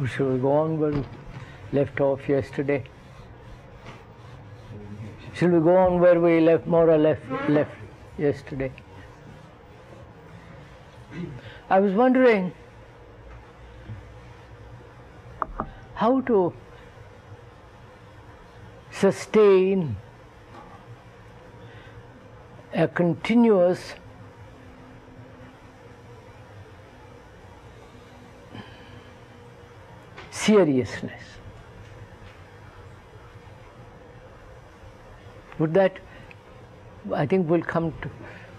Shall we go on where we left off yesterday? Shall we go on where we left yesterday? I was wondering how to sustain a continuous seriousness. Would that, I think we'll come to,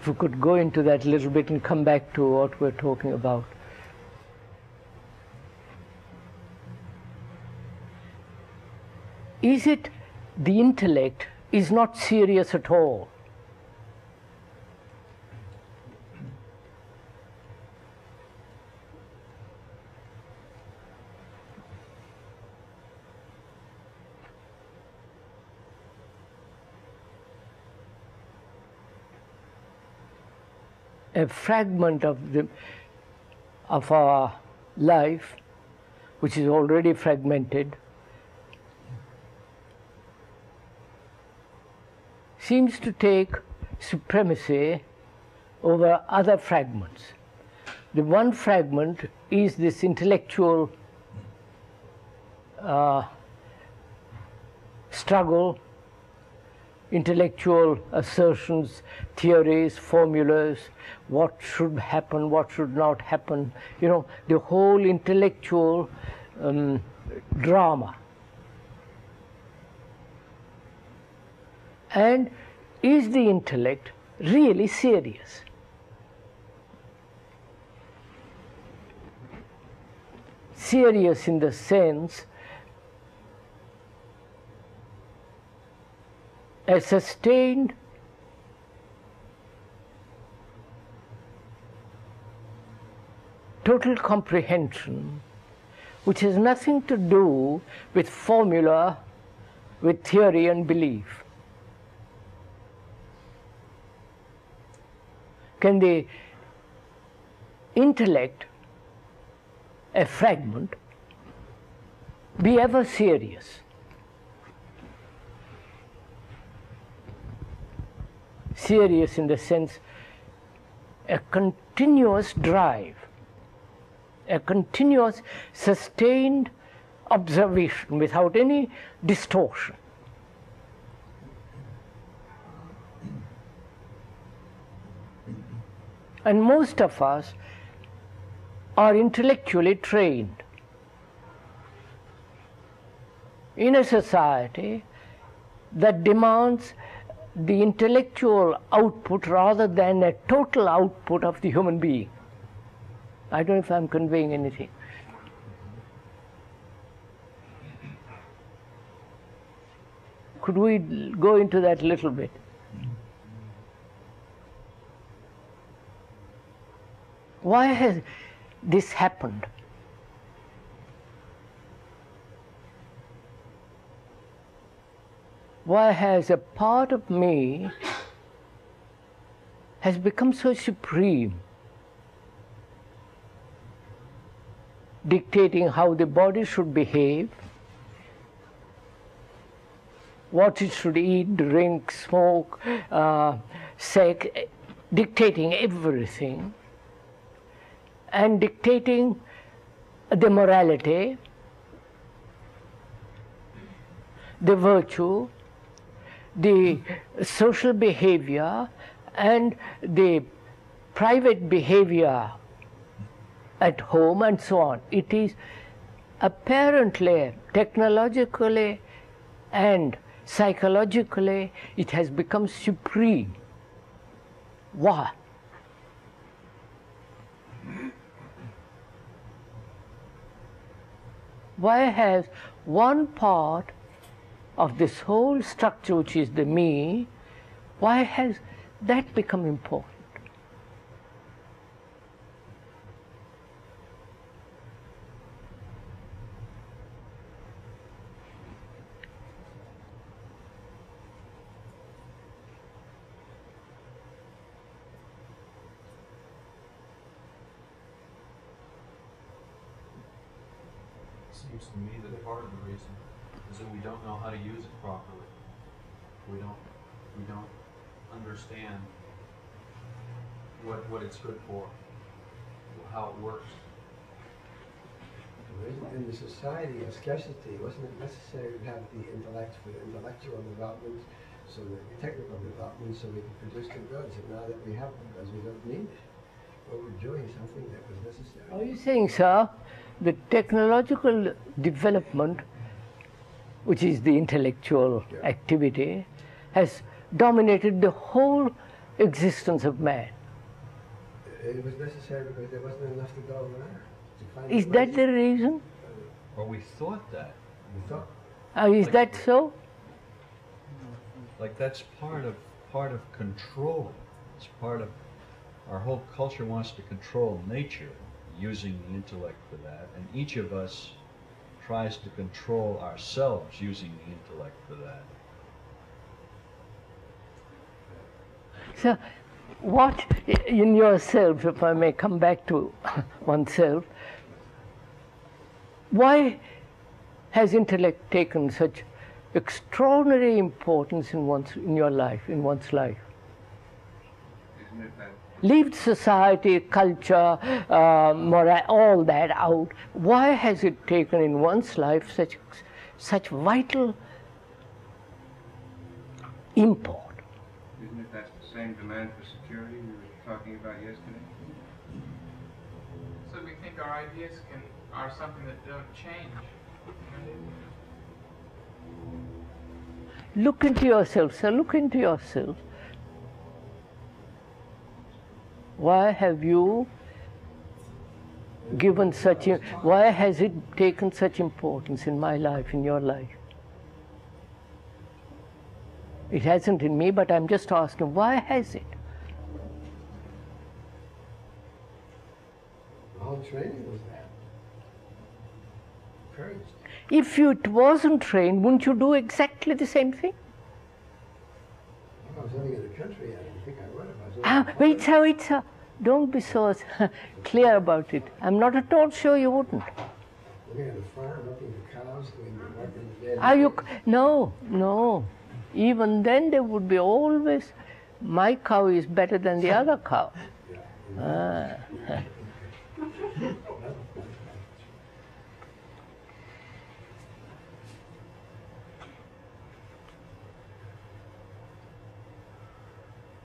if we could go into that a little bit and come back to what we're talking about. Is it the intellect is not serious at all? A fragment of our life, which is already fragmented, seems to take supremacy over other fragments. The one fragment is this intellectual struggle, intellectual assertions, theories, formulas, what should happen, what should not happen, you know, the whole intellectual drama. And is the intellect really serious? Serious in the sense a sustained total comprehension which has nothing to do with formula, with theory and belief. Can the intellect, a fragment, be ever serious? Serious in the sense a continuous drive, a continuous sustained observation without any distortion. And most of us are intellectually trained in a society that demands the intellectual output rather than a total output of the human being. I don't know if I'm conveying anything. Could we go into that a little bit? Why has this happened? Why has a part of me has become so supreme, dictating how the body should behave, what it should eat, drink, smoke, sex, dictating everything, and dictating the morality, the virtue, the social behavior, and the private behavior at home, and so on. It is apparently, technologically and psychologically, it has become supreme. Why? Why has one part of this whole structure, which is the me, why has that become important? seems to me that part of the reason is that we don't know how to use it properly. We don't understand what it's good for, how it works. In the society of scarcity, wasn't it necessary to have the intellect for the intellectual development, so the technical development, so we can produce the goods? And now that we have the goods, we don't need it. Well, we're doing something that was necessary. Are you saying, sir, the technological development, which is the intellectual activity, has dominated the whole existence of man? It was necessary because there wasn't enough to go around. Is that the reason? Well, we thought that. We thought. Is that so? Like that's part of control. It's part of our whole culture wants to control nature using the intellect for that, and each of us tries to control ourselves using the intellect for that. So, what in yourself, if I may come back to oneself, why has intellect taken such extraordinary importance in one's life? Isn't it that Leave society, culture, morale, all that out. Why has it taken in one's life such vital import? Isn't it that same demand for security we were talking about yesterday? So we think our ideas are something that don't change. Look into yourself, sir, look into yourself. Why have you given why has it taken such importance in my life, in your life? It hasn't in me, but I'm just asking, why has it? The whole training was that. Encouraged. If it wasn't trained, wouldn't you do exactly the same thing? If I was living in the country, I don't think I would have. Wait, sir. Don't be so clear about it. I'm not at all sure you wouldn't. Living on a farm, milking the cows, doing the work in the day. Are you? No. Even then, there would be always, my cow is better than the other cow.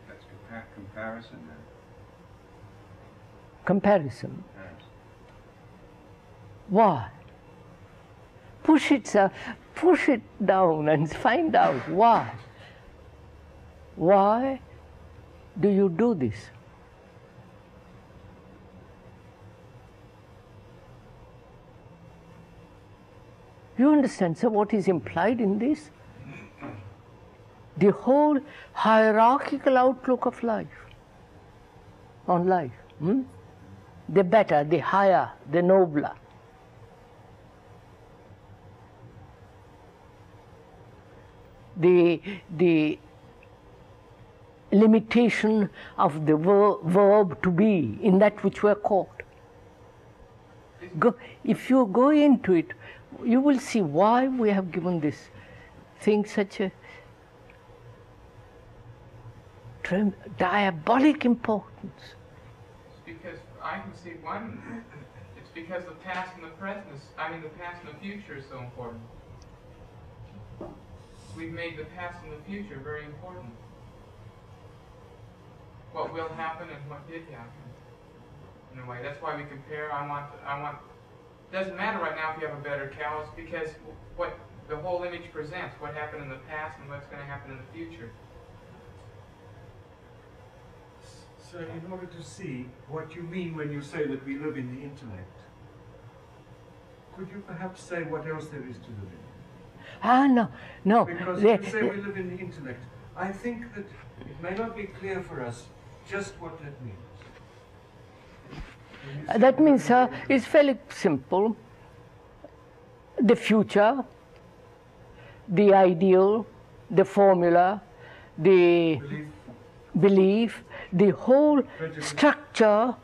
That's comparison then. Comparison. Why? Push it, sir. Push it down and find out why. Why do you do this? You understand, sir, what is implied in this? The whole hierarchical outlook of life, on life. The better, the higher, the nobler. The limitation of the verb to be in that which we're caught. If you go into it, you will see why we have given this thing such a diabolic importance. Because I can see one, it's because the past and the present the past and the future is so important. We've made the past and the future very important. What will happen and what did happen. In a way, that's why we compare. I want, doesn't matter right now if you have a better cow, it's because what the whole image presents, what happened in the past and what's going to happen in the future. So in order to see what you mean when you say that we live in the intellect, could you perhaps say what else there is to live in? No. Because if you say we live in the intellect, I think that it may not be clear for us just what that means. That means, sir, it's fairly simple. The future, the ideal, the formula, the belief, the whole structure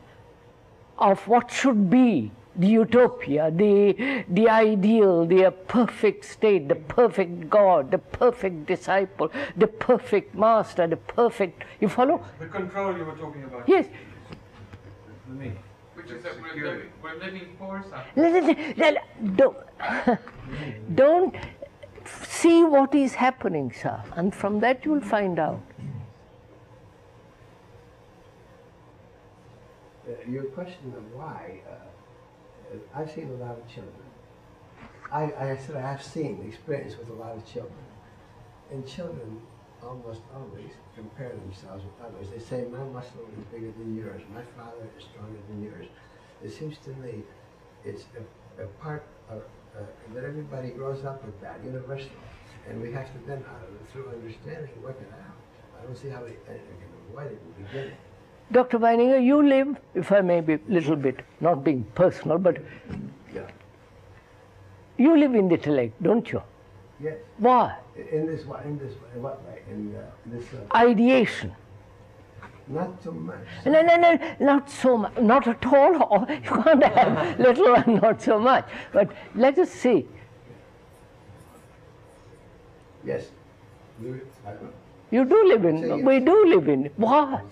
of what should be the utopia, the ideal, the perfect state, the perfect God, the perfect disciple, the perfect master, the perfect, you follow? The control you were talking about. Yes. Me. Which is that we're living for something. Don't see what is happening, sir, and from that you will find out. Your question of why, I've seen a lot of children. I said I have seen, experience with a lot of children. And children almost always compare themselves with others. They say, my muscle is bigger than yours, my father is stronger than yours. It seems to me it's a part of, that everybody grows up with that, universal. And we have to then, through understanding, work it out. I don't see how we can avoid it in the beginning. Dr. Weininger, you live, if I may be a little bit, not being personal, but yeah. You live in the intellect, don't you? Yes. Why? In this way, in what way? In this... Ideation. Not so much. No, not so much, not at all. You can't have little and not so much. But let us see. Yes. You do live in, yes. We do live in, why?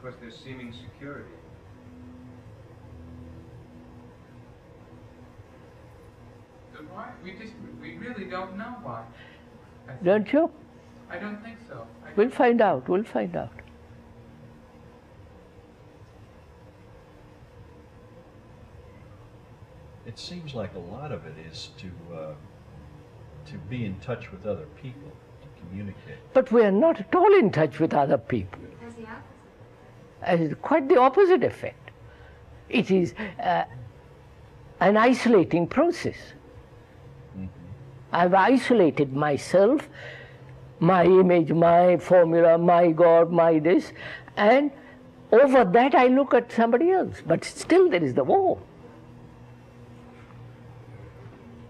Because there's seeming security. So why? We really don't know why. Don't you? I don't think so. We'll find out, we'll find out. It seems like a lot of it is to be in touch with other people, to communicate. But we are not at all in touch with other people. That's the opposite. Quite the opposite effect. It is an isolating process. Mm-hmm. I've isolated myself, my image, my formula, my God, my this, and over that I look at somebody else. But still there is the war.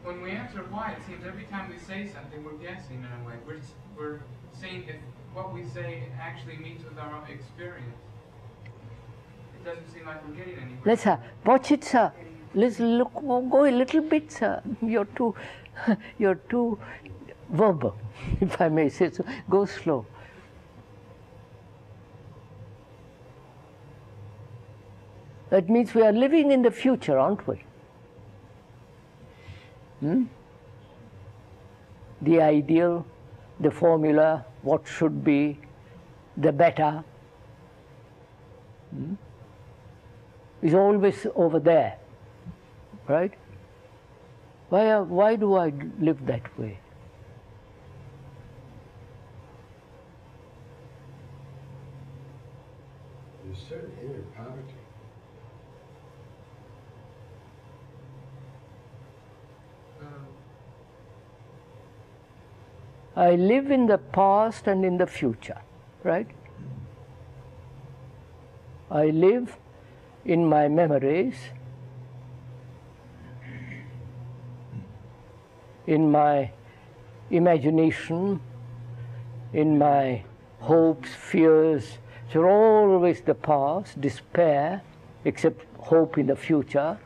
When we answer why, it seems every time we say something, we're guessing in a way. We're saying if what we say actually meets with our own experience. It doesn't seem like we're getting anywhere. Let's watch it, sir. Let's look, go a little bit, sir. You're too verbal, if I may say so. Go slow. That means we are living in the future, aren't we? The ideal, the formula, what should be, the better, is always over there, right? Why do I live that way? There's certain inner poverty. I live in the past and in the future, right? I live in my memories, in my imagination, in my hopes, fears. They're always the past, despair, except hope in the future.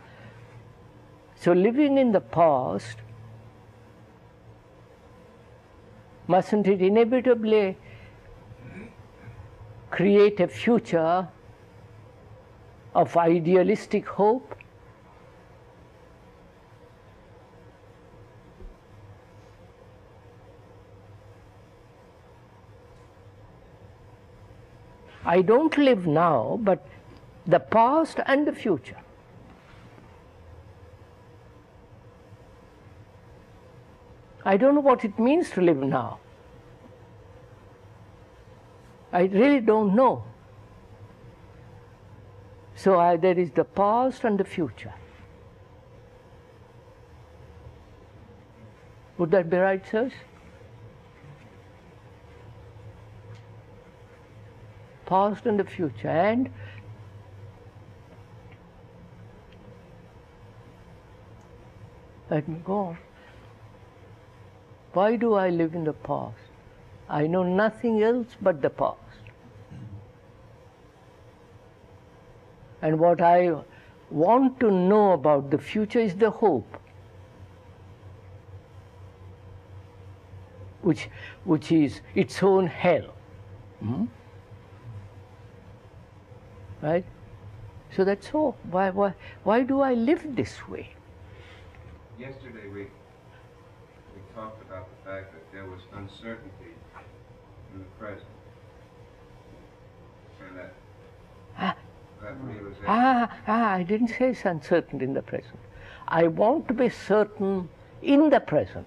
So living in the past, mustn't it inevitably create a future of idealistic hope? I don't live now, but the past and the future. I don't know what it means to live now. I really don't know. So there is the past and the future. Would that be right, sirs? Past and the future, and let me go on. Why do I live in the past? I know nothing else but the past. And what I want to know about the future is the hope, which is its own hell. Right? So that's all. Why do I live this way? Yesterday we talked about the fact that there was uncertainty in the present, and that realization. I didn't say it's uncertain in the present. I want to be certain in the present.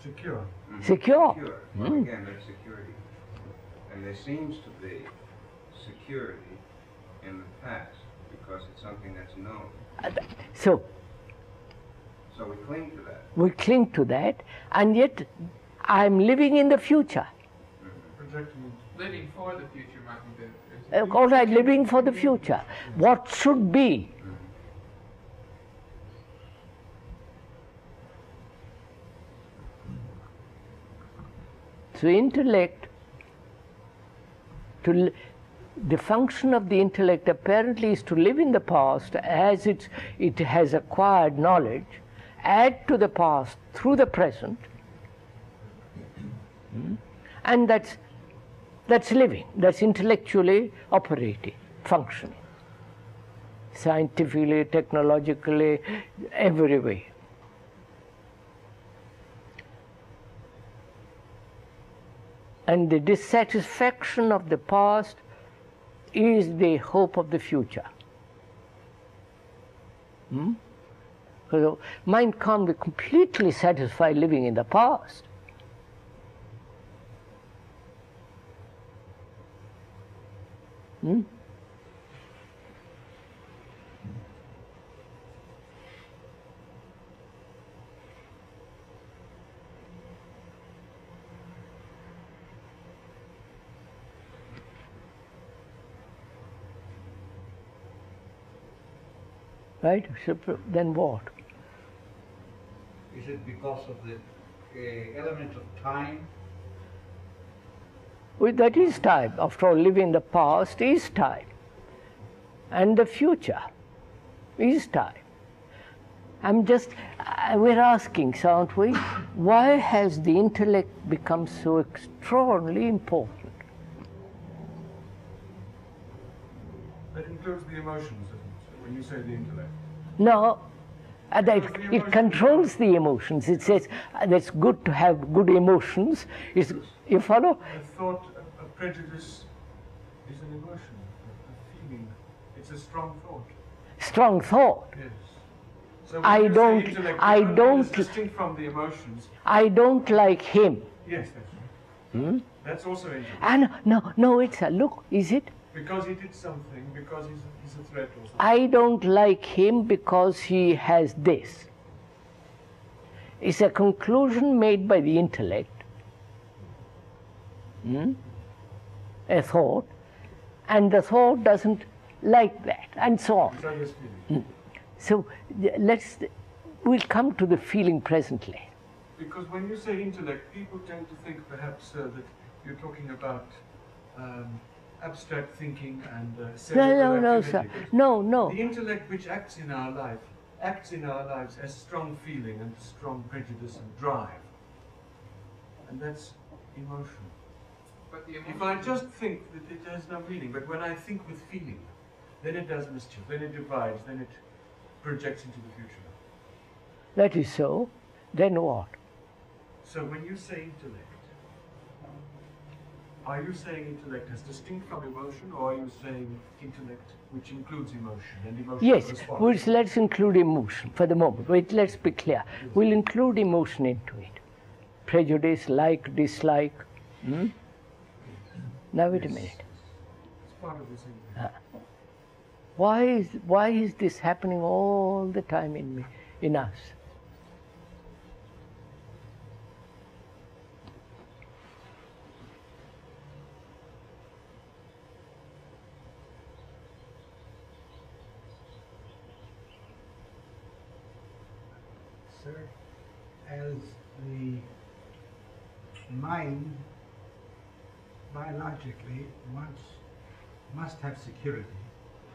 Secure. Secure. Well, again, that's security. And there seems to be security in the past because it's something that's known. So we cling to that. we cling to that, and yet I'm living in the future. Living for the future might be better. All right, living for the future. What should be? So intellect, the function of the intellect apparently is to live in the past as it has acquired knowledge, add to the past through the present, and that's living, that's intellectually operating, functioning, scientifically, technologically, every way. And the dissatisfaction of the past is the hope of the future. Because mind can't be completely satisfied living in the past. Right? So then what? Is it because of the element of time? Well, that is time. After all, living in the past is time. And the future is time. We're asking, aren't we? Why has the intellect become so extraordinarily important? That includes the emotions, doesn't it? When you say the intellect. No, it controls the emotions. It says it's good to have good emotions. You follow? A thought, a prejudice is an emotion, a feeling. It's a strong thought. Strong thought. Yes. So when you say intellect, it's distinct from the emotions. I don't like him. Yes, that's right. That's also intellect. And no, it's a look, is it? Because he did something, because he's a threat or something. I don't like him because he has this. It's a conclusion made by the intellect, a thought, and the thought doesn't like that, and so on. So this feeling. So we'll come to the feeling presently. Because when you say intellect, people tend to think perhaps that you're talking about abstract thinking and cerebral No, activity. sir. No. The intellect which acts in our lives as strong feeling and strong prejudice and drive. And that's emotion. But the If I just think that it has no meaning, but when I think with feeling, then it does mischief, then it divides, then it projects into the future. That is so. Then what? So when you say intellect, are you saying intellect as distinct from emotion, or are you saying intellect which includes emotion and emotion? Yes, let's include emotion for the moment. Wait, let's be clear. We'll include emotion into it. Prejudice, like, dislike. Now wait a minute. It's part of the same thing. Why is this happening all the time in us? Sir, as the mind biologically must have security,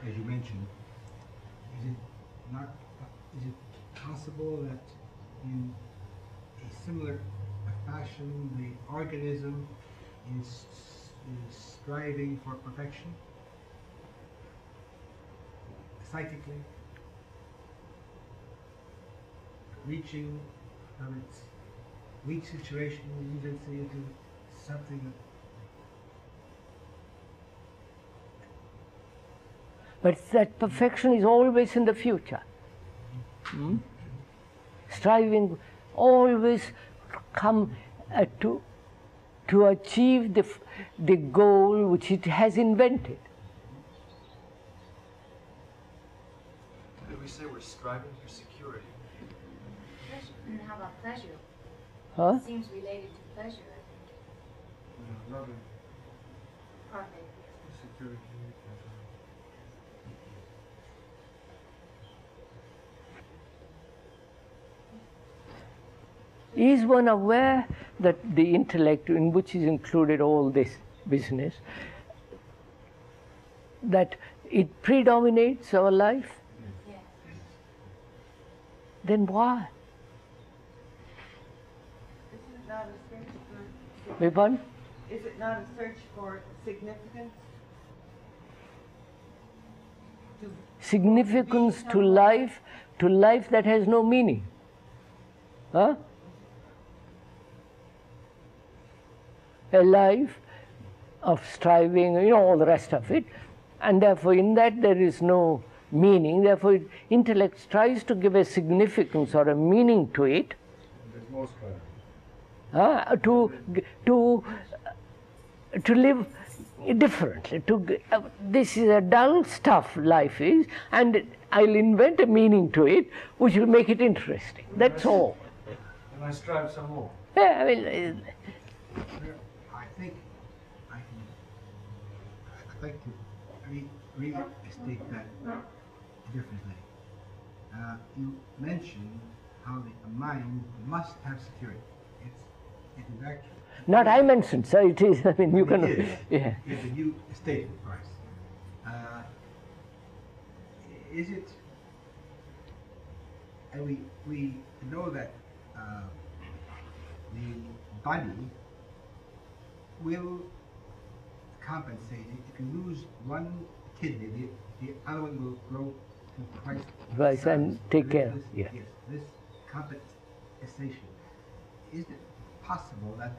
as you mentioned. Is it possible that in a similar fashion the organism is striving for perfection psychically, reaching from its weak situation agency into something that... But that perfection is always in the future. Striving always come to achieve the goal which it has invented. Could we say we're striving for security? And how about pleasure? Huh? It seems related to pleasure, I think. Loving Partly. security. Is one aware that the intellect, in which is included all this business, that it predominates our life? Yes. Then why? Is it not a search for Beg pardon? Is it not a search for significance? Significance to life that has no meaning. Huh? A life of striving, all the rest of it, and therefore in that there is no meaning. Therefore, intellect tries to give a significance or a meaning to it, to live differently. This is a dull stuff, life is, and I'll invent a meaning to it which will make it interesting. That's all. And I strive some more. Yeah, I mean, I'd like to restate that differently. You mentioned how the mind must have security. It is actually... not I mentioned, so it is, I mean, you can... It is. Yeah. It's a new statement, of course. Is it... And we know that the body will compensate. If you lose one kidney, the other one will grow to twice. Right, and take care. Yes, this compensation. Is it possible that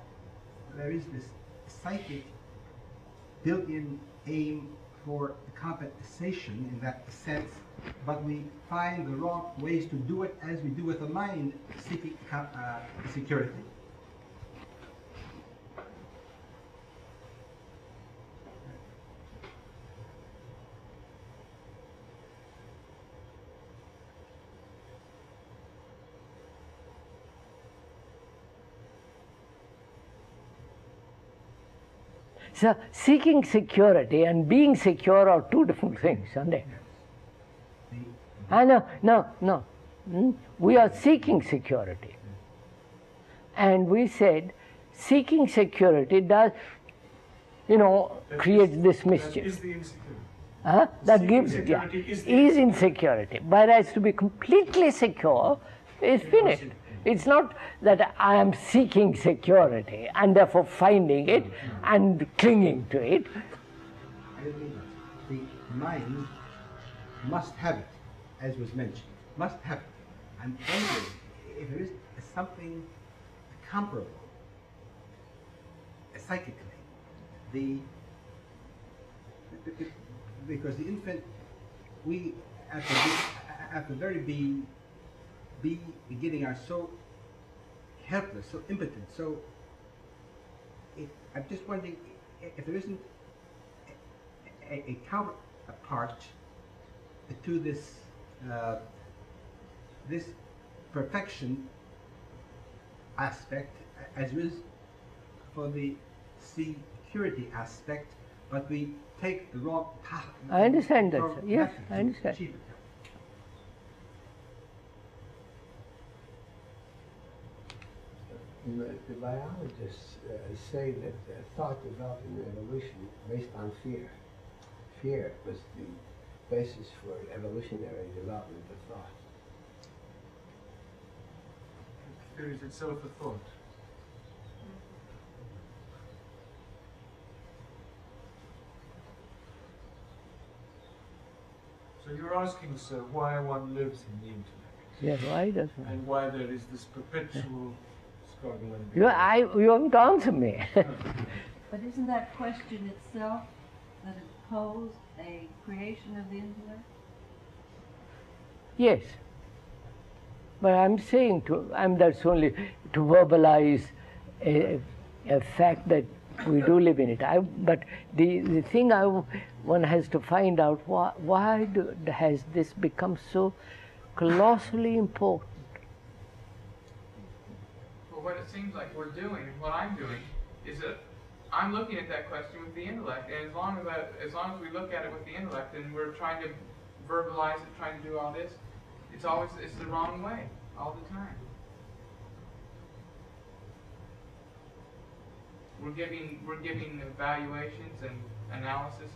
there is this psychic built-in aim for compensation in that sense, but we find the wrong ways to do it as we do with the mind seeking security? So, seeking security and being secure are two different things, aren't they? No. We are seeking security. And we said, seeking security does, creates this mischief. That is the insecurity. That gives, is insecurity. Whereas to be completely secure is finished. It's not that I am seeking security and therefore finding it and clinging to it. I don't mean that. The mind must have it, as was mentioned. Must have it. And only if there is something comparable, psychically, because the infant, we at the very beginning are so helpless, so impotent, so I'm just wondering if there isn't a counterpart to this this perfection aspect as is for the security aspect, but we take the wrong path. I understand that, sir. Yes, I understand. The biologists say that thought developed in evolution based on fear. Fear was the basis for evolutionary development of thought. Fear is itself a thought. So you're asking, sir, why one lives in the intellect? Yes, why does one? And why there is this perpetual struggle and You haven't answered me. But isn't that question itself, that it posed a creation of the intellect? Yes. But I'm saying that's only to verbalize a fact that we do live in it. But the thing one has to find out, why has this become so colossally important? Well, what it seems like we're doing, what I'm doing, is that I'm looking at that question with the intellect, and as long as we look at it with the intellect, and we're trying to verbalize it, trying to do all this, it's the wrong way all the time. We're giving evaluations and analysis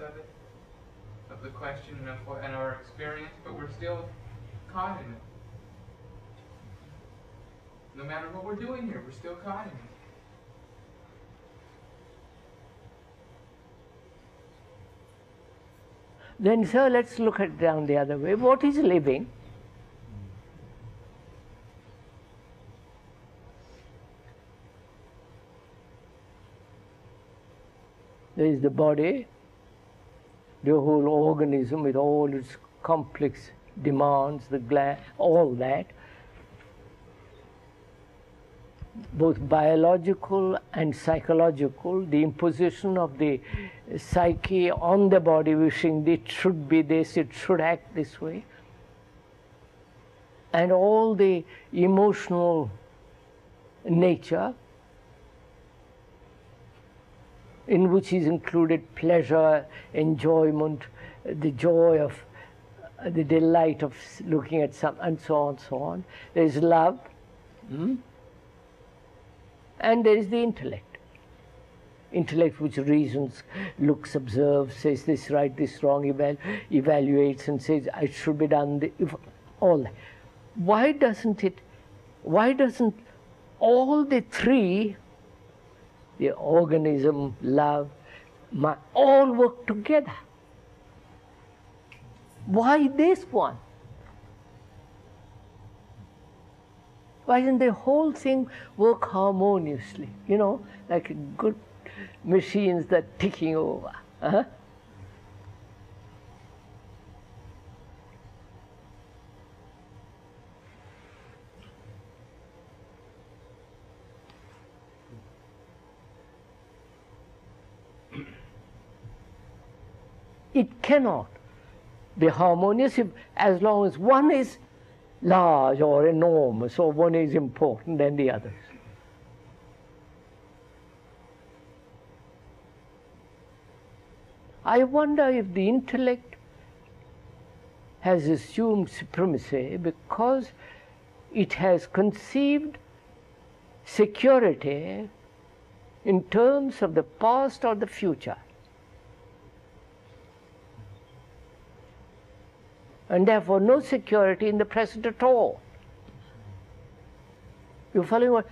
of the question and our experience, but we're still caught in it. No matter what we're doing here, we're still caught in it. Then, sir, let's look at it down the other way. What is living? There is the body, the whole organism with all its complex demands, the gland, all that, both biological and psychological, the imposition of the psyche on the body, wishing it should be this, it should act this way, and all the emotional nature, in which is included pleasure, enjoyment, the joy of, the delight of looking at some, and so on, so on. There is love, and there is the intellect. Intellect which reasons, looks, observes, says this right, this wrong, evaluates and says it should be done, all that. Why doesn't all the three, the organism, love, all work together? Why this one? Why doesn't the whole thing work harmoniously? You know, like good machines that are ticking over. It cannot be harmonious as long as one is large or enormous, or one is important than the others. I wonder if the intellect has assumed supremacy because it has conceived security in terms of the past or the future. And therefore no security in the present at all. You following what?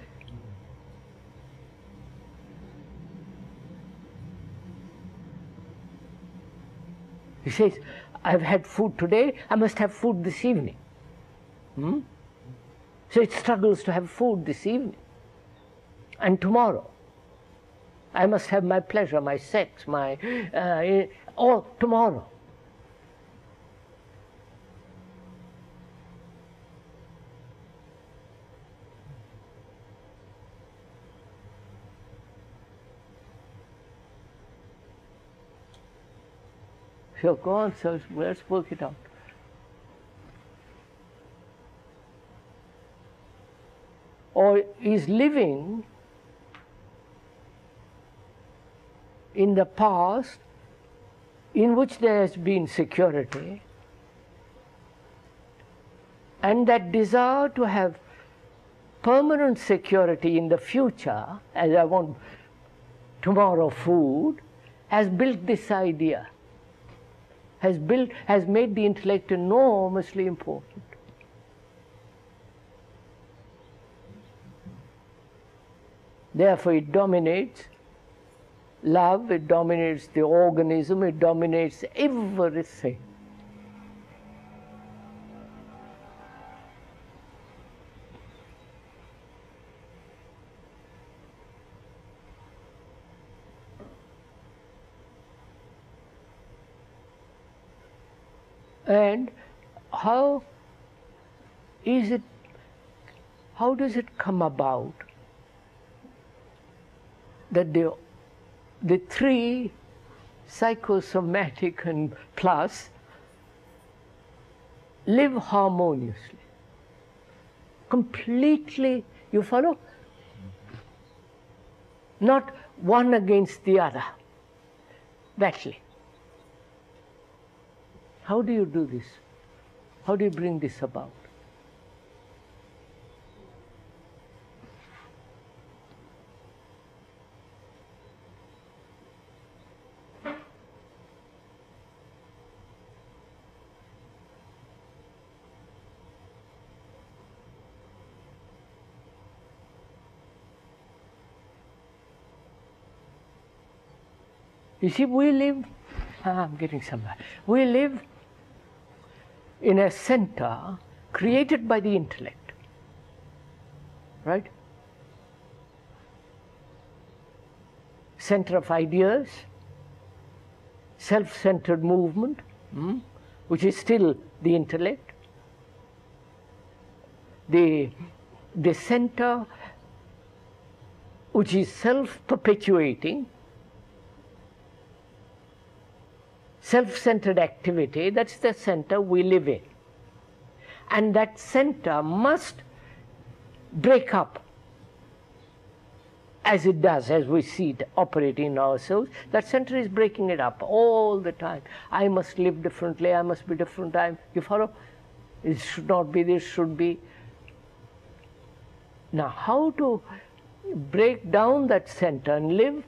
He says, I've had food today, I must have food this evening. So it struggles to have food this evening. And tomorrow, I must have my pleasure, my sex, all tomorrow. So go on, so let's work it out. Or is living in the past in which there has been security, and that desire to have permanent security in the future, as I want tomorrow food, has built this idea, has made the intellect enormously important. Therefore it dominates love, it dominates the organism, it dominates everything. And how does it come about that the three, psychosomatic and plus, live harmoniously, completely, you follow? Not one against the other, battling. How do you do this? How do you bring this about? You see, we live, I'm getting somewhere. We live in a center created by the intellect, right? Center of ideas, self-centered movement, which is still the intellect. The center which is self-perpetuating, self-centered activity, that's the center we live in. And that center must break up, as it does, as we see it operating in ourselves. That center is breaking it up all the time. I must live differently, I must be different. You follow? It should not be, this should be. Now, how to break down that center and live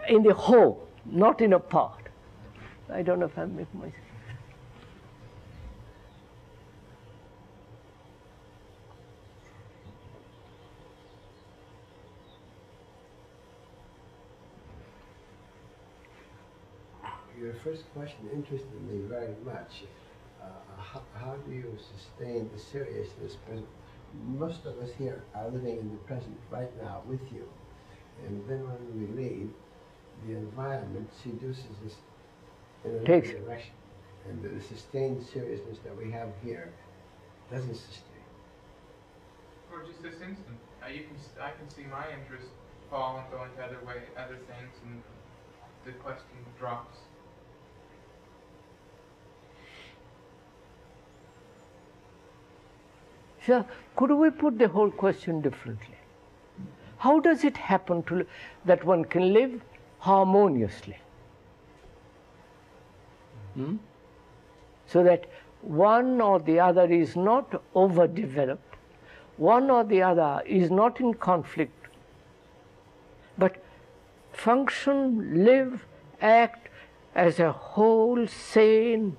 in the whole, not in a part? I don't know if I'm making myself. Your first question interested me very much. How do you sustain the seriousness? Because most of us here are living in the present right now with you. And then when we leave, the environment seduces us in another direction. And the sustained seriousness that we have here doesn't sustain. Or just this instant. I can see my interest fall and go into other things, and the question drops. So, could we put the whole question differently? How does it happen that one can live harmoniously? So that one or the other is not overdeveloped, one or the other is not in conflict, but function, live, act as a whole, sane,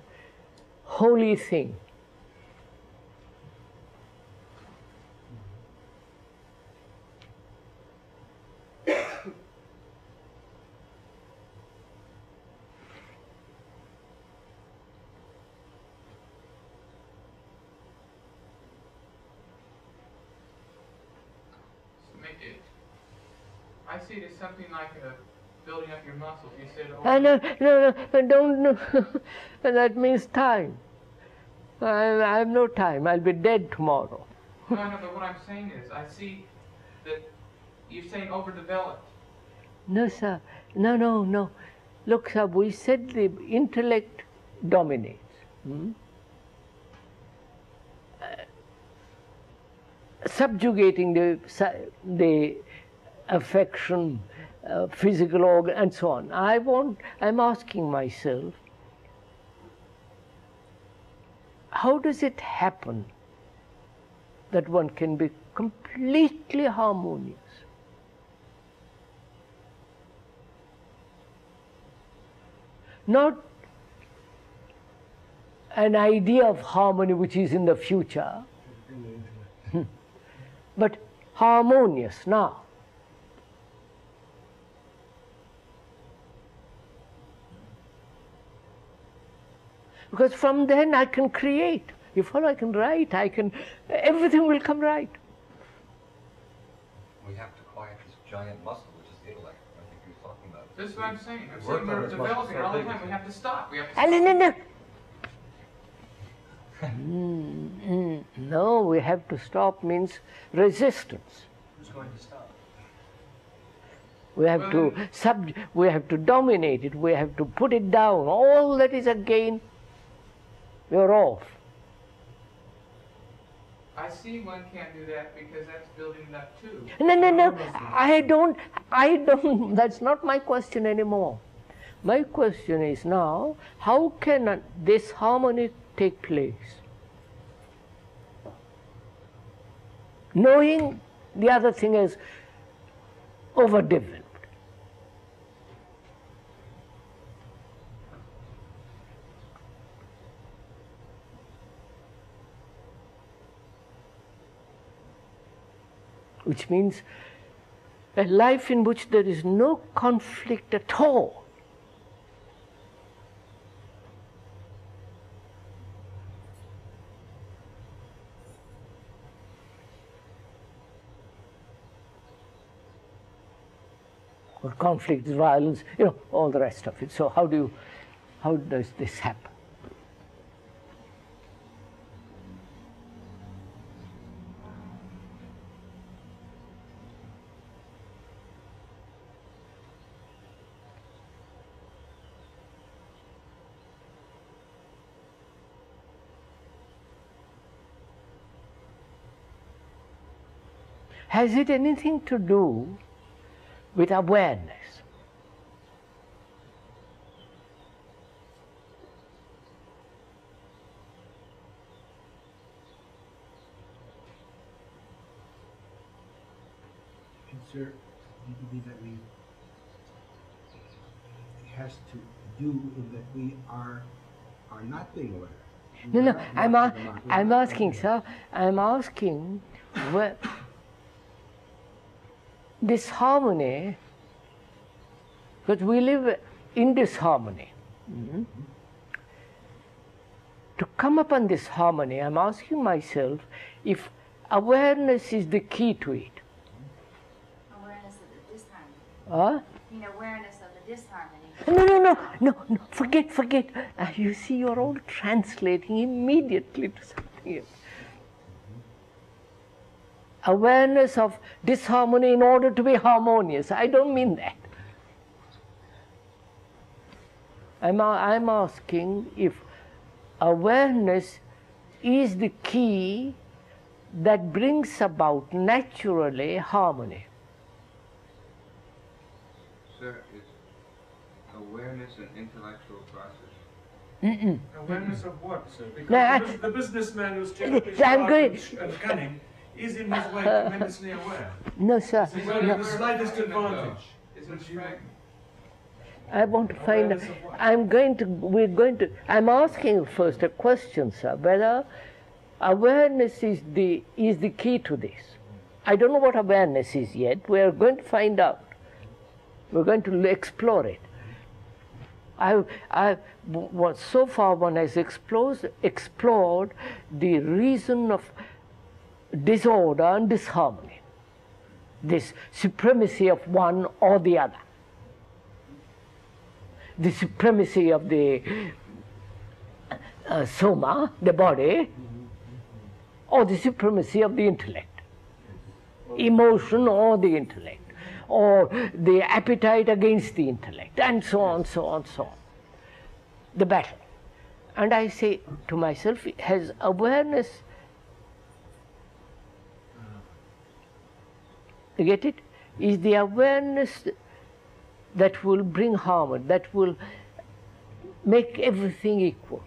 holy thing. I see it as something like building up your muscles. You said, no, don't. That means time. I have no time. I'll be dead tomorrow. No, but what I'm saying is, I see that you're saying overdeveloped. No, sir. No. Look, sir, we said the intellect dominates. Subjugating the affection, physical organ, and so on. I'm asking myself, how does it happen that one can be completely harmonious. Not an idea of harmony which is in the future, but harmonious now. Because from then I can create. If I can write, everything will come right. We have to quiet this giant muscle, which is the intellect. I think you're talking about. This is what I'm saying. I'm Work saying on we're as much developing it as all the big time. as We it have to stop. We have to stop. No, we have to stop means resistance. Who's going to stop? We have we have to dominate it, we have to put it down. All that is again, you're off. I see one can't do that because that's building it up too. No, I don't, that's not my question anymore. My question is now, how can this harmony take place? Knowing the other thing is overdeveloped. Which means a life in which there is no conflict at all. Or conflict, violence, all the rest of it. So how does this happen? Has it anything to do with awareness? Sir, do you believe that it has to do with that we are not being aware? No, I'm asking, sir, I'm asking where this harmony, because we live in disharmony. To come upon this harmony, I'm asking myself if awareness is the key to it. Awareness of the disharmony. Huh? You mean awareness of the disharmony? No, forget. You see, you're all translating immediately to something else. Awareness of disharmony in order to be harmonious. I don't mean that. I'm asking if awareness is the key that brings about naturally harmony. Sir, is awareness an intellectual process? Awareness of what, sir? Because the businessman who's terribly smart and cunning is in his way tremendously aware. No, sir. He's only the slightest advantage. I want to find out. I'm asking first a question, sir, whether awareness is the key to this. I don't know what awareness is yet. We are going to find out. We're going to explore it. So far one has explored the reason of disorder and disharmony, this supremacy of one or the other, the supremacy of the soma, the body, or the supremacy of the intellect, emotion or the intellect, or the appetite against the intellect, and so on, so on, so on. The battle. And I say to myself, has awareness, you get it? Is the awareness that will bring harmony, that will make everything equal.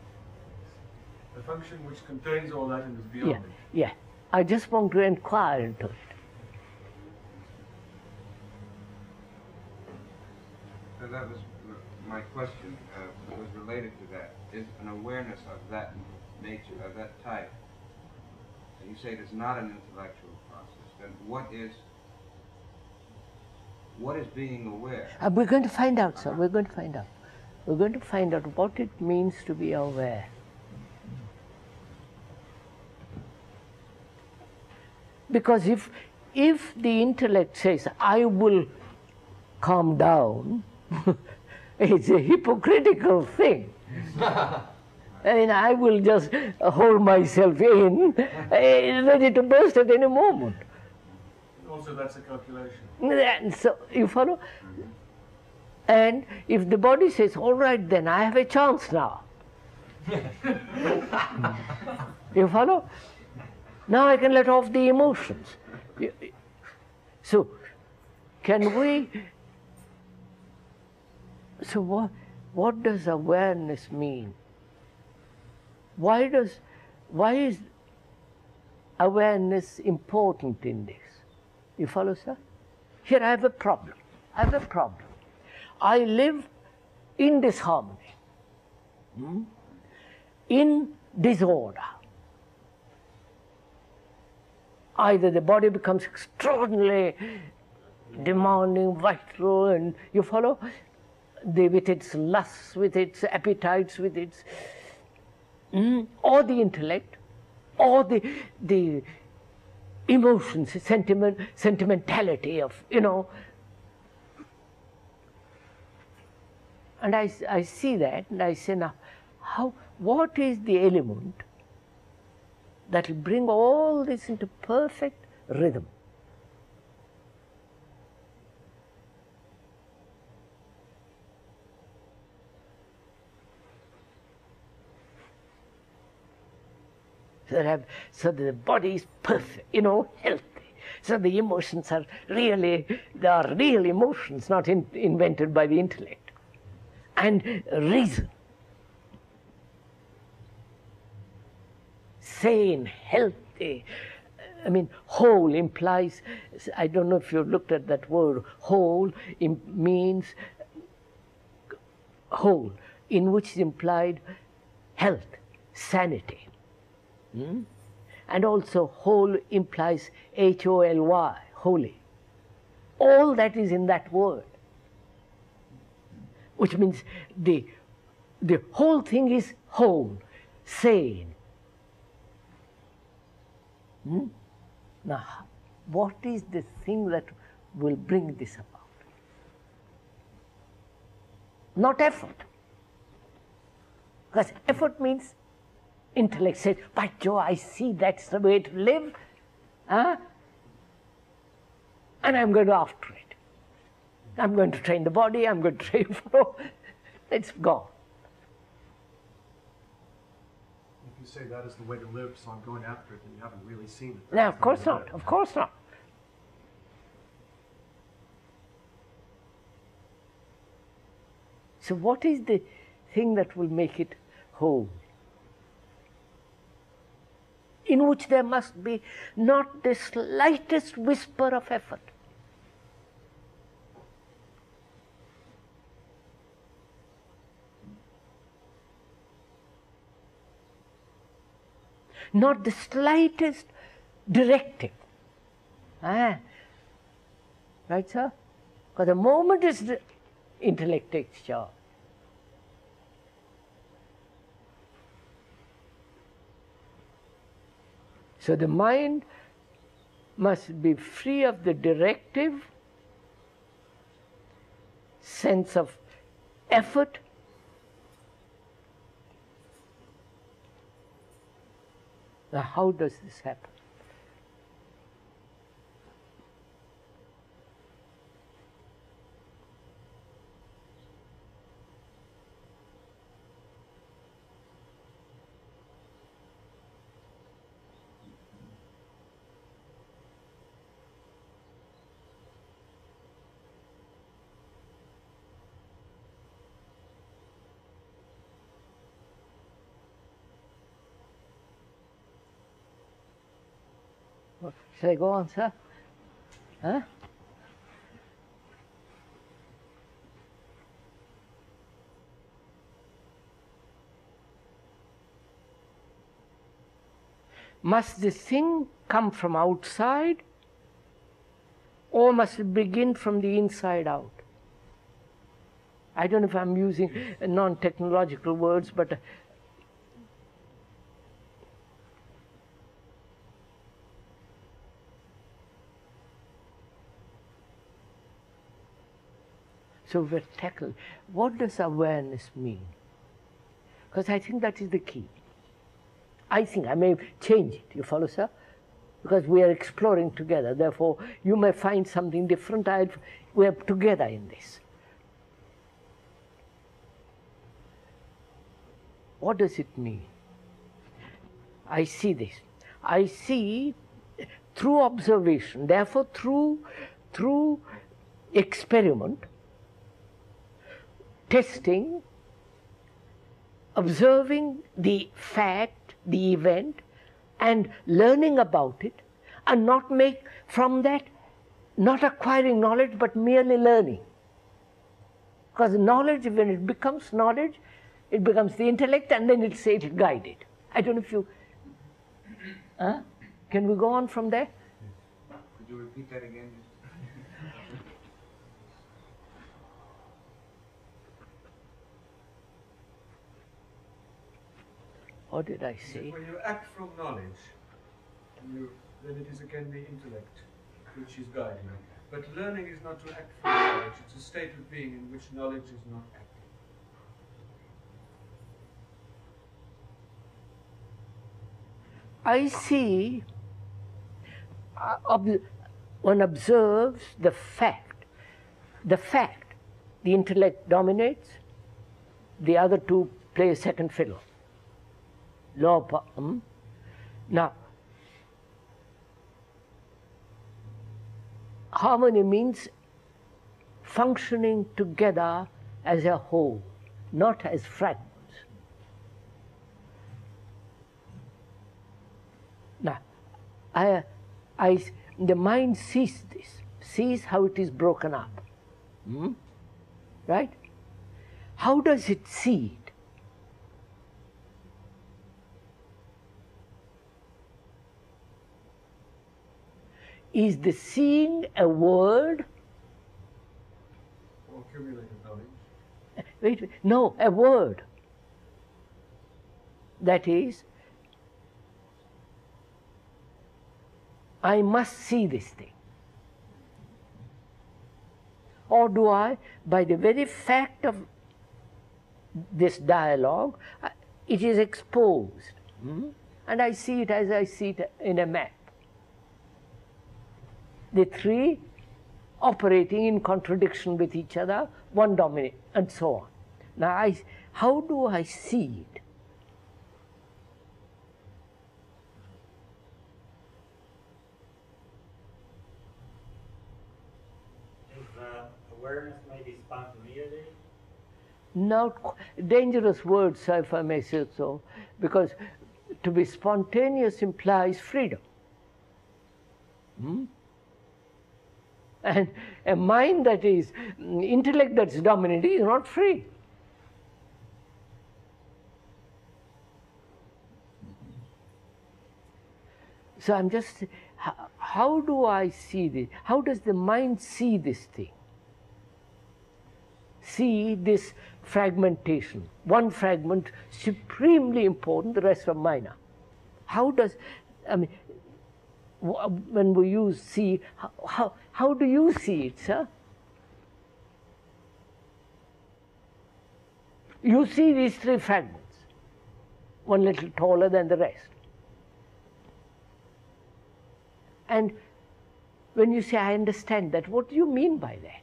The function which contains all that and is beyond it. Yeah. I just want to inquire into it. So that was my question. It was related to that. Is an awareness of that nature, of that type, and you say it is not an intellectual process, then what is being aware? We're going to find out, sir. We're going to find out. We're going to find out what it means to be aware. Because if the intellect says, I will calm down, it's a hypocritical thing. I mean, I will just hold myself in, ready to burst at any moment. Also, that's a calculation. And so, you follow? And if the body says, all right, then I have a chance now. You follow? Now I can let off the emotions. So, can we... So what does awareness mean? Why is awareness important in this? You follow, sir? Here I have a problem. I live in disharmony, in disorder. Either the body becomes extraordinarily demanding, vital, and you follow? With its lusts, with its appetites, with its... or the intellect, or the emotions, sentimentality of, And I see that, and I say, now, what is the element that will bring all this into perfect rhythm? So the body is perfect, healthy. So the emotions are they are real emotions, not invented by the intellect. And reason. Sane, healthy. I mean, whole implies, I don't know if you've looked at that word, whole means whole, in which is implied health, sanity. And also whole implies H-O-L-Y, holy. All that is in that word. Which means the whole thing is whole, sane. Now, what is the thing that will bring this about? Not effort. Because effort means intellect says, by Joe, I see that's the way to live, and I'm going to after it. I'm going to train the body, I'm going to train it's gone. If you say that is the way to live, so I'm going after it, then you haven't really seen it. No, of course not, of course not. So what is the thing that will make it whole? In which there must be not the slightest whisper of effort. Not the slightest directive. Right, sir? Because the moment the intellect takes charge. So the mind must be free of the directive sense of effort. Now, how does this happen? Shall I go on, sir? Huh? Must this thing come from outside, or must it begin from the inside out? I don't know if I'm using non-technological words, but so we'll tackle what does awareness mean? Because I think that is the key. I think I may change it, you follow, sir? Because we are exploring together, therefore you may find something different. We are together in this. What does it mean? I see this. I see through observation, therefore through experiment, testing, observing the fact, the event, and learning about it, and not make from that, not acquiring knowledge, but merely learning. Because knowledge, when it becomes knowledge, it becomes the intellect, and then it'll say it'll guide it. I don't know if you... Can we go on from there? Could you repeat that again? What did I say? When you act from knowledge, then it is again the intellect which is guiding. But learning is not to act from knowledge, it's a state of being in which knowledge is not acting. I see, one observes the fact, the intellect dominates, the other two play a second fiddle. Now, harmony means functioning together as a whole, not as fragments. Now, the mind sees this, sees how it is broken up. Right? How does it see it? Is the seeing a word? Or accumulated knowledge? Wait, no, a word. That is, I must see this thing. Or do I, by the very fact of this dialogue, it is exposed, and I see it as I see it in a map. The three operating in contradiction with each other, one dominates, and so on. Now, how do I see it? Awareness may be spontaneity? Not dangerous words, if I may say so, because to be spontaneous implies freedom. And a mind that is, intellect that's dominating is not free. So I'm just, how do I see this? How does the mind see this thing? See this fragmentation. One fragment supremely important, the rest are minor. How does, I mean, when we use see, how do you see it, sir? You see these three fragments, one little taller than the rest. And when you say, I understand that, what do you mean by that?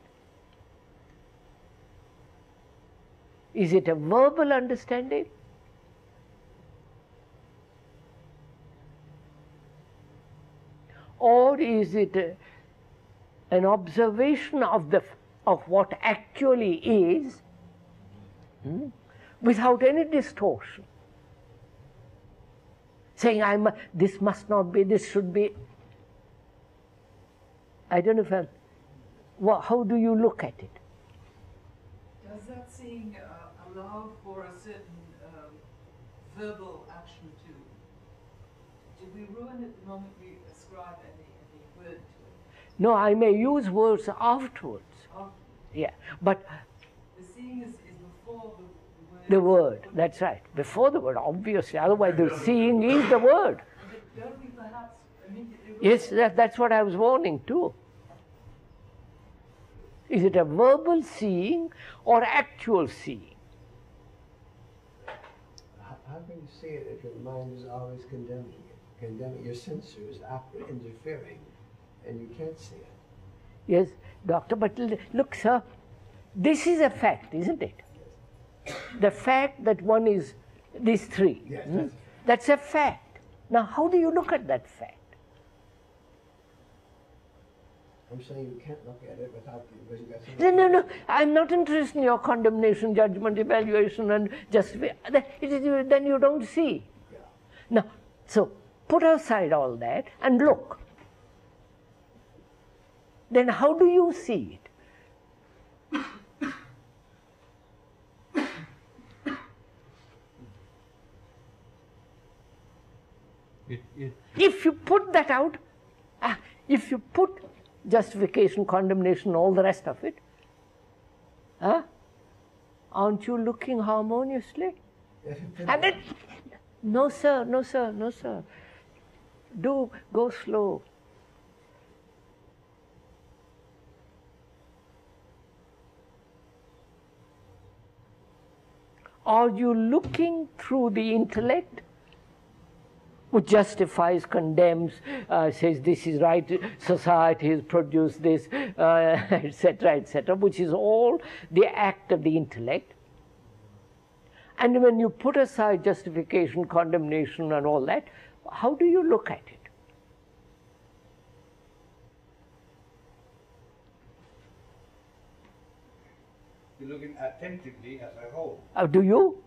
Is it a verbal understanding? Or is it an observation of what actually is, without any distortion? Saying, this must not be, this should be. I don't know if I'm, how do you look at it? Does that seeing allow for a certain verbal action too? Did we ruin it the moment we ascribe any word to it? No, I may use words afterwards. Yeah, but the seeing is before the word. That's right. Before the word, obviously. Otherwise, the seeing is the word. But don't we perhaps immediately? Yes, that's what I was warning too. Is it a verbal seeing or actual seeing? How can you see it if your mind is always condemning it? Condemning your sensors after interfering, and you can't see it. Yes, doctor, but look, sir, this is a fact, isn't it? Yes. The fact that one is these three. Yes, that's a fact. Now, how do you look at that fact? I'm saying you can't look at it without because you got something. No. I'm not interested in your condemnation, judgment, evaluation, and justification. Then you don't see. Yeah. Now, so put aside all that and look. Then how do you see it? If you put that out, if you put justification, condemnation, all the rest of it, aren't you looking harmoniously? And then, no sir. Do go slow. Are you looking through the intellect, which justifies, condemns, says this is right, society has produced this, etc., which is all the act of the intellect? And when you put aside justification, condemnation, and all that, how do you look at it? You're looking attentively as a whole. Do you?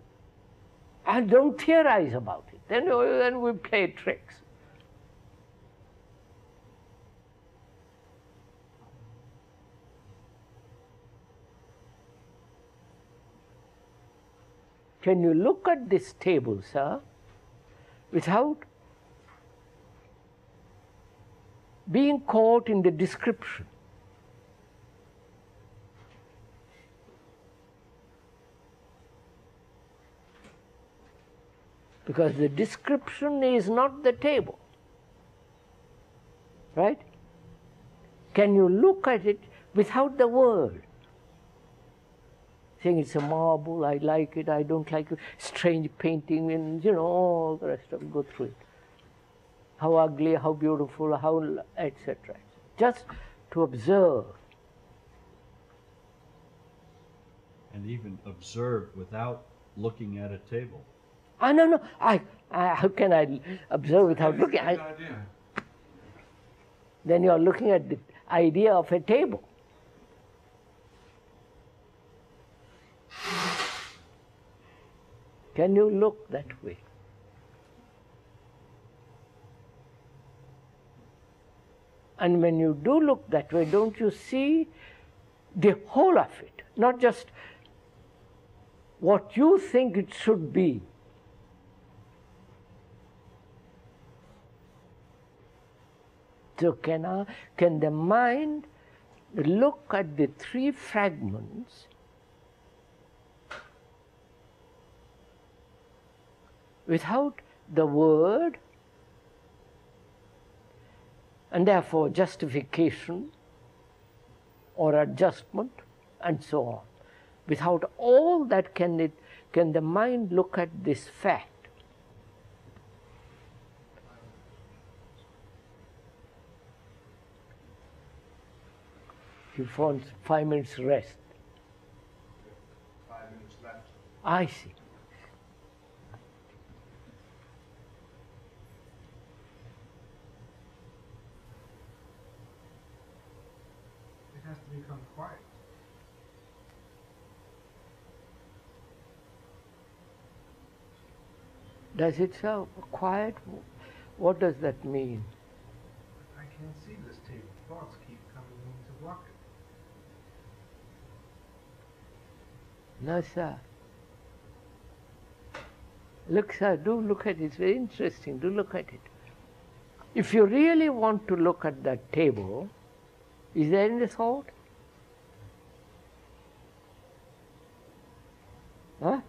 And don't theorize about it. Then we play tricks. Can you look at this table, sir, without being caught in the description? Because the description is not the table, right? Can you look at it without the word? Saying it's a marble, I like it, I don't like it, strange painting, and all the rest of it, go through it. How ugly, how beautiful, how, etc. Just to observe. And even observe without looking at a table. No. How can I observe without looking? Then you are looking at the idea of a table. Can you look that way? And when you do look that way, don't you see the whole of it, not just what you think it should be? So can the mind look at the three fragments without the word, and therefore justification or adjustment and so on? Without all that, can the mind look at this fact? He wants 5 minutes rest. 5 minutes left. I see. It has to become quiet. Does it sound quiet? What does that mean? I can't see this table. Thoughts keep coming. block it. No, sir. Look, sir, do look at it. It's very interesting. Do look at it. If you really want to look at that table, is there any thought? Huh?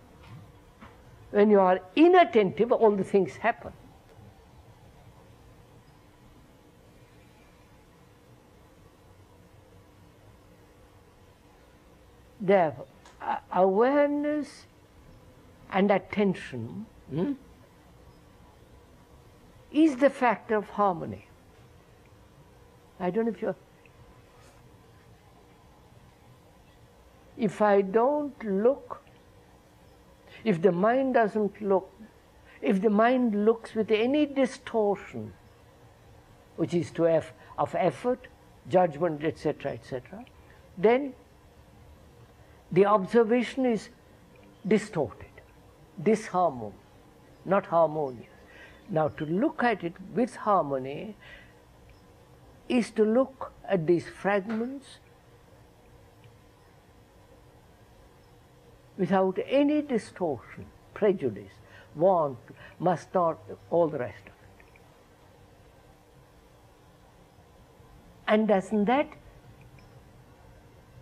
When you are inattentive, all the things happen. Therefore, awareness and attention is the factor of harmony. I don't know if you're... If I don't look, if the mind doesn't look, if the mind looks with any distortion, which is to of effort, judgment, etc., then the observation is distorted, disharmonious, not harmonious. Now, to look at it with harmony is to look at these fragments without any distortion, prejudice, want, must not, all the rest of it. And doesn't that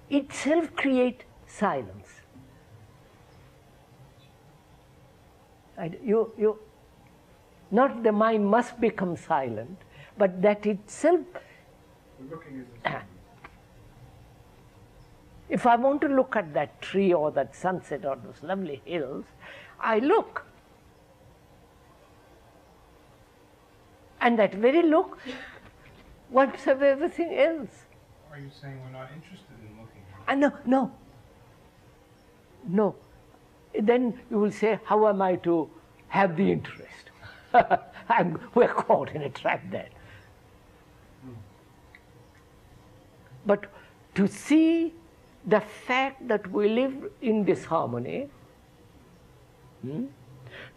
itself create silence? And not the mind must become silent, but that itself. If I want to look at that tree or that sunset or those lovely hills, I look. And that very look wipes away everything else. Are you saying we're not interested in looking? No. Then you will say, how am I to have the interest? We're caught in a trap then. But to see the fact that we live in disharmony,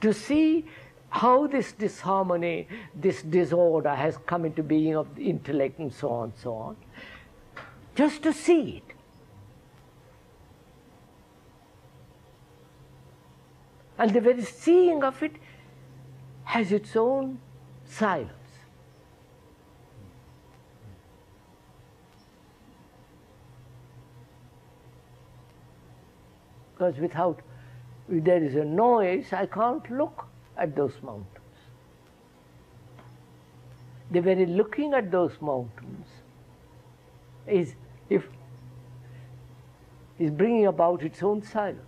to see how this disharmony, this disorder has come into being of the intellect and so on, just to see it. And the very seeing of it has its own silence. Because if there is a noise, I can't look at those mountains. The very looking at those mountains is bringing about its own silence.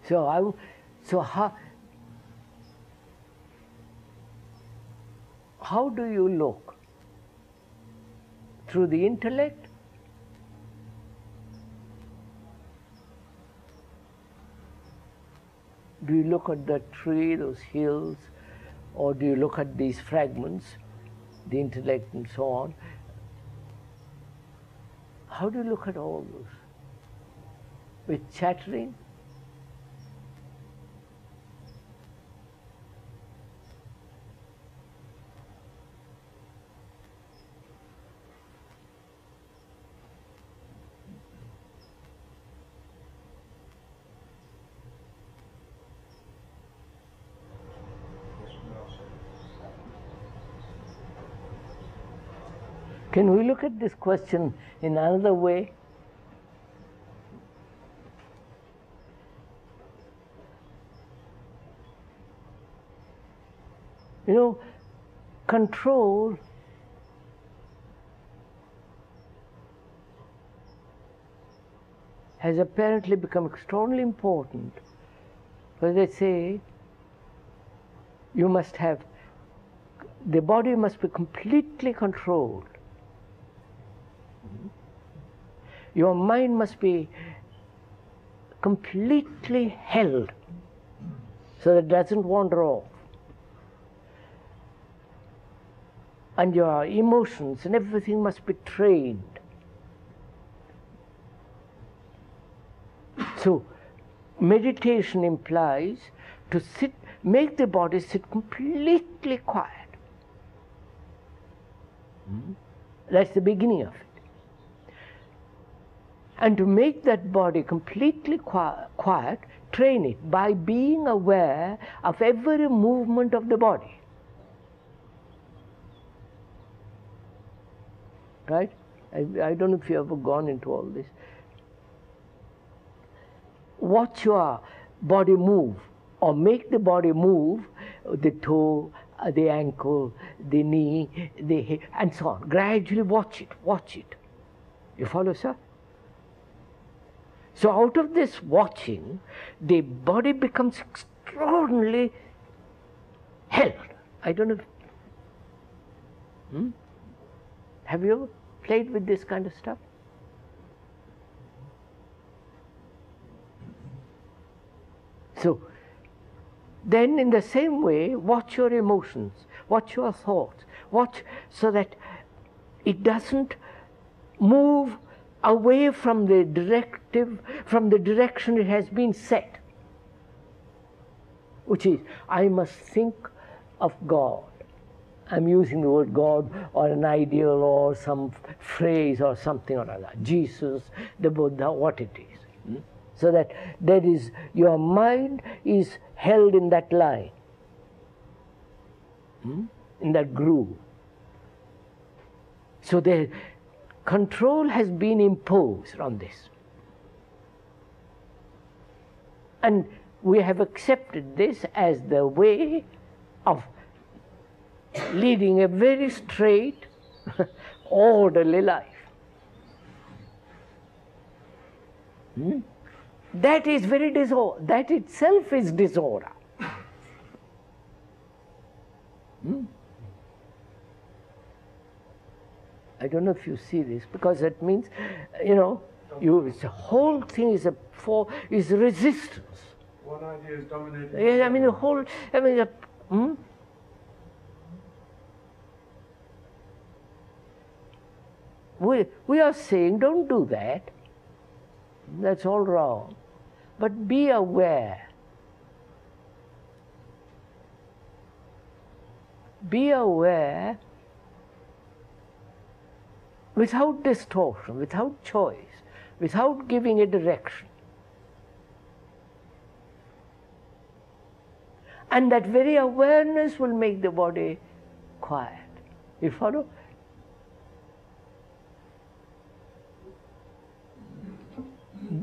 So how do you look? Through the intellect? Do you look at that tree, those hills, or do you look at these fragments, the intellect and so on? How do you look at all those? With chattering? Can we look at this question in another way? You know, control has apparently become extraordinarily important, because they say you must have, the body must be completely controlled. Your mind must be completely held so that it doesn't wander off. And your emotions and everything must be trained. So meditation implies to sit, make the body sit completely quiet. That's the beginning of it. And to make that body completely quiet, train it by being aware of every movement of the body. Right? I don't know if you've ever gone into all this. Watch your body move, or make the body move, the toe, the ankle, the knee, the hip, and so on. Gradually watch it. You follow, sir? So out of this watching, the body becomes extraordinarily held. I don't know if, have you ever played with this kind of stuff? So, then in the same way, watch your emotions, watch your thoughts, watch so that it doesn't move away from the directive, from the direction it has been set, which is, I must think of God. I'm using the word God or an ideal or some phrase or something or other. Jesus, the Buddha, what it is. So that there is, your mind is held in that line, in that groove. So the control has been imposed on this. And we have accepted this as the way of leading a very straight, orderly life. That is very disorder. That itself is disorder. I don't know if you see this, because that means, the whole thing is is resistance. One idea is dominating. Yeah, I mean the whole. We are saying, don't do that. That's all wrong. But be aware. Be aware without distortion, without choice, without giving a direction. And that very awareness will make the body quiet. You follow?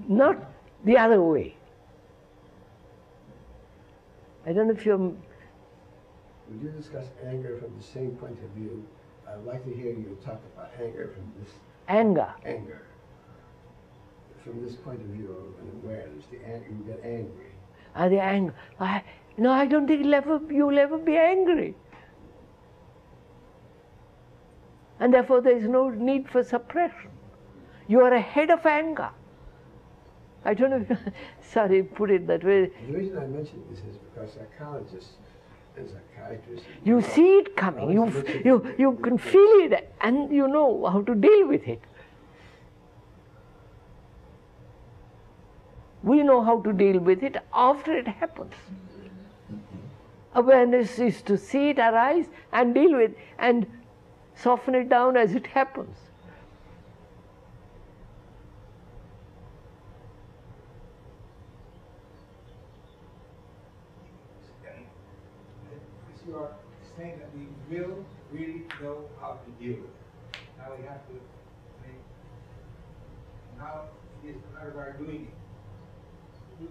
Not the other way. I don't know if you're... Would you discuss anger from the same point of view? I'd like to hear you talk about anger from this... Anger. Anger. From this point of view of an awareness, you get angry. The anger. No, I don't think you'll ever be angry. And therefore there is no need for suppression. You are ahead of anger. I don't know if, sorry, put it that way. The reason I mention this is because psychologists and psychiatrists... You see it coming, you can feel it, and you know how to deal with it. We know how to deal with it after it happens. Awareness is to see it arise and deal with it and soften it down as it happens. You are saying that we will really know how to deal with it. Now we have to make, now it is a matter of our doing it.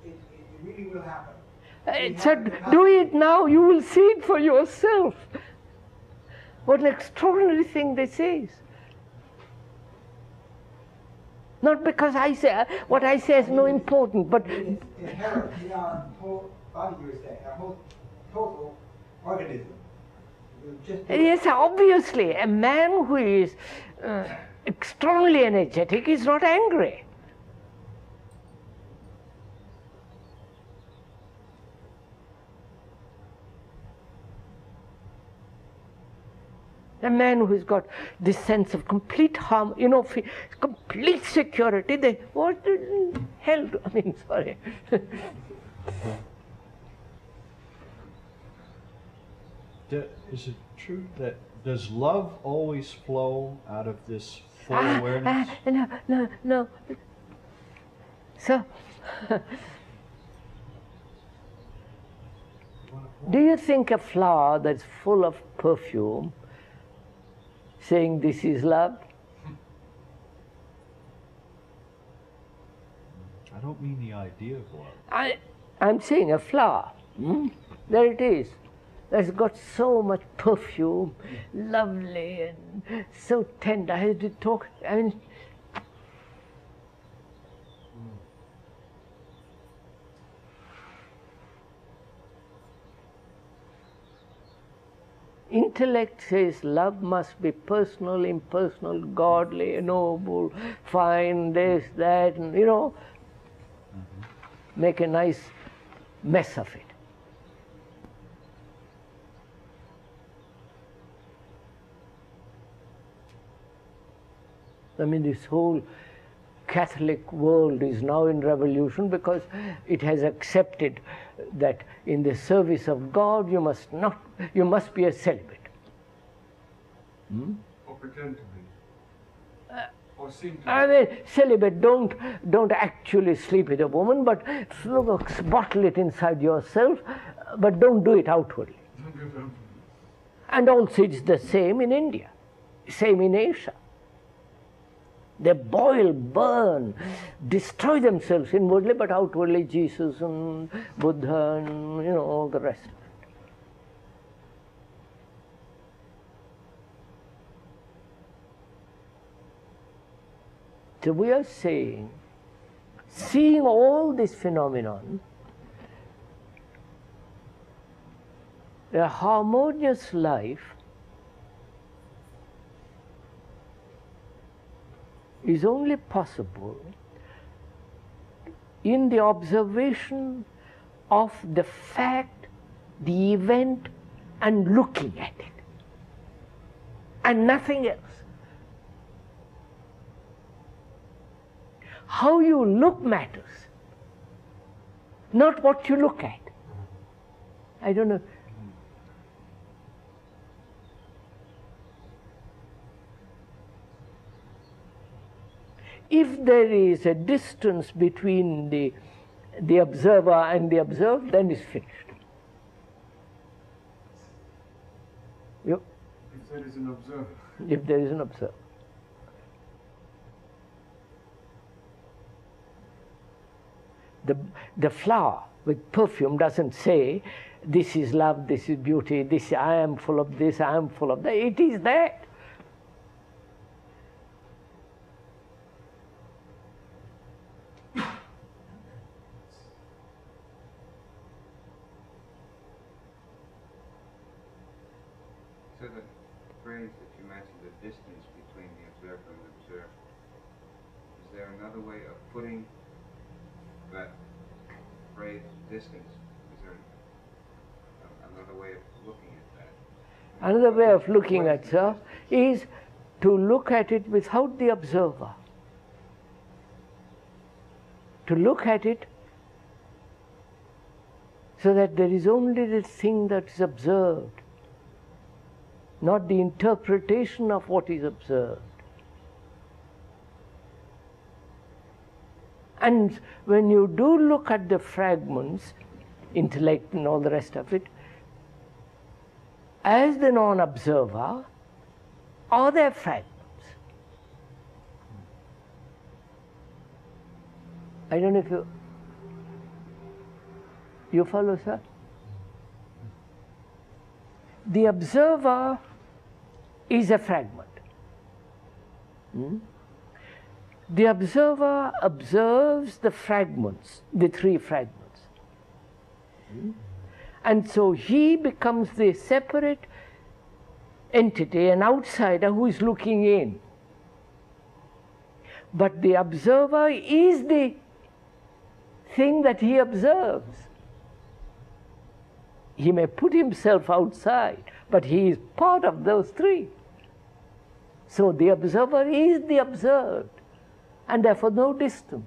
It really will happen. Do it now, you will see it for yourself. What an extraordinary thing this is. Not because I say, what I say is no important, but... It's inherent in our whole body, you were saying, our whole total organism. Yes, obviously, a man who is extremely energetic is not angry. A man who's got this sense of complete harm, complete security, what the hell, sorry. is it true that does love always flow out of this full awareness? No. So, do you think a flower that's full of perfume saying this is love? I don't mean the idea of love. I'm saying a flower. There it is. That's got so much perfume, lovely and so tender. I had to talk. I mean, intellect says love must be personal, impersonal, godly, noble, fine, this, that, and make a nice mess of it. I mean, this whole Catholic world is now in revolution because it has accepted that in the service of God you must be a celibate. Or pretend to be. Or seem to be. I mean, celibate, don't actually sleep with a woman, but bottle it inside yourself, but don't do it outwardly. And also it's the same in India, same in Asia. They boil, burn, destroy themselves inwardly, but outwardly Jesus and Buddha and all the rest of it. So we are saying, seeing all this phenomenon, a harmonious life is only possible in the observation of the fact, the event, and looking at it, and nothing else. How you look matters, not what you look at. I don't know. If there is a distance between the observer and the observed, then it's finished. Yep. If there is an observer. If there is an observer. The flower with perfume doesn't say, this is love, this is beauty, this I am full of this, I am full of that. It is that. So the phrase that you mentioned, the distance between the observer and the observed, is there another way of putting that phrase, distance? Is there another way of looking at that? Another way of looking at self is to look at it without the observer. To look at it so that there is only the thing that is observed, not the interpretation of what is observed. And when you do look at the fragments, intellect and all the rest of it, as the non-observer, are there fragments? I don't know if you follow, sir? The observer is a fragment. The observer observes the fragments, the three fragments. And so he becomes the separate entity, an outsider who is looking in. But the observer is the thing that he observes. He may put himself outside, but he is part of those three. So the observer is the observed, and therefore no distance.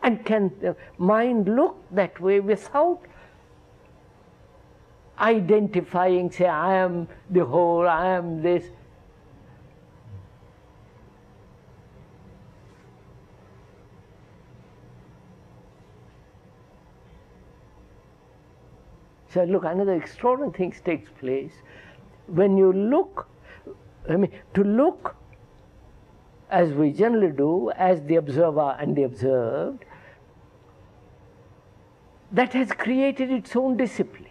And can the mind look that way without identifying, say, I am the whole, I am this. So look, another extraordinary thing takes place when you look. To look as we generally do, as the observer and the observed, that has created its own discipline.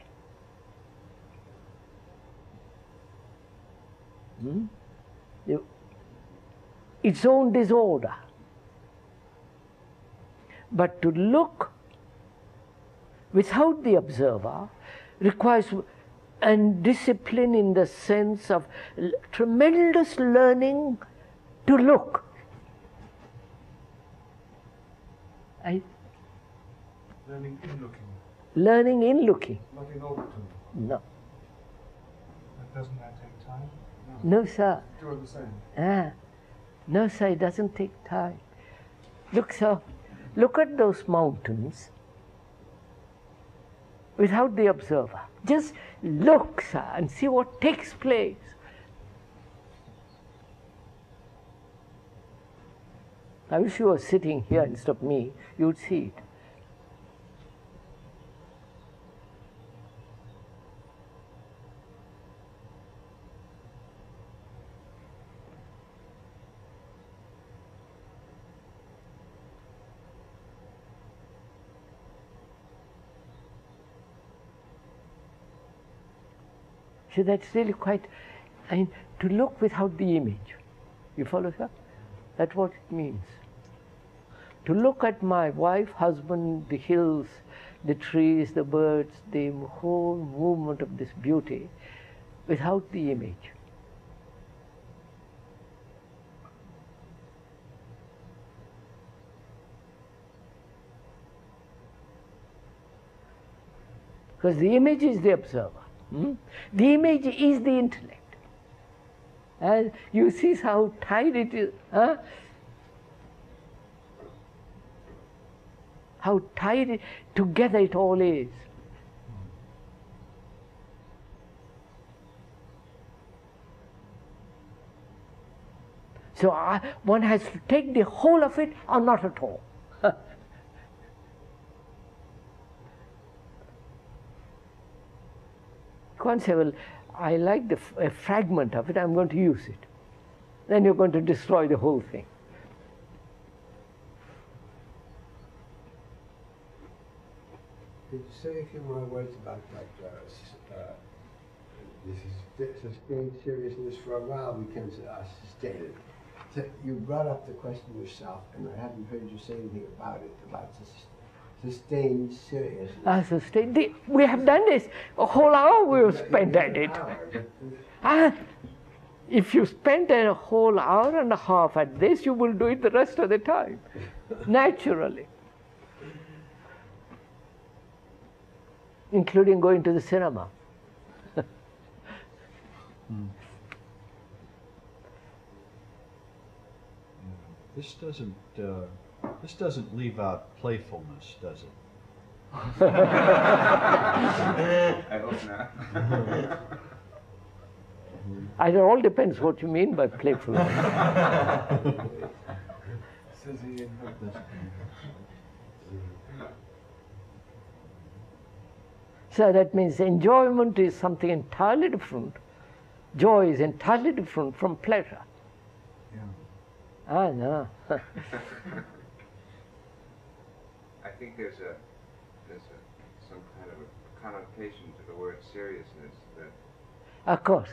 Its own disorder. But to look without the observer requires and discipline in the sense of tremendous learning to look. Learning in looking. Learning in looking. Not in overtone. No. Doesn't that take time? No, sir. Two are the same. No, sir, it doesn't take time. Look, sir, look at those mountains without the observer. Just look, sir, and see what takes place. I wish you were sitting here instead of me, you'd see it. So that's really quite, to look without the image. You follow, sir? That's what it means. To look at my wife, husband, the hills, the trees, the birds, the whole movement of this beauty without the image. Because the image is the observer. The image is the intellect. And you see how tied it is. How tied together it all is. So one has to take the whole of it or not at all. You can't say, well, I like a fragment of it, I'm going to use it. Then you're going to destroy the whole thing. Could you say a few more words about this sustained seriousness? For a while we can sustain it. So you brought up the question yourself, and I haven't heard you say anything about it, about sustained seriousness. Sustained. We have done this. A whole hour we have spent at it. If you spent a whole hour and a half at this, you will do it the rest of the time, naturally. Including going to the cinema. This doesn't leave out playfulness, does it? I hope not. It all depends what you mean by playfulness. So that means enjoyment is something entirely different. Joy is entirely different from pleasure. No. I think there's some kind of a connotation to the word seriousness that. Of course.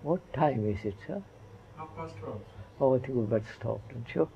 What time is it, sir? 12:30. Oh, I think we better stop, don't you?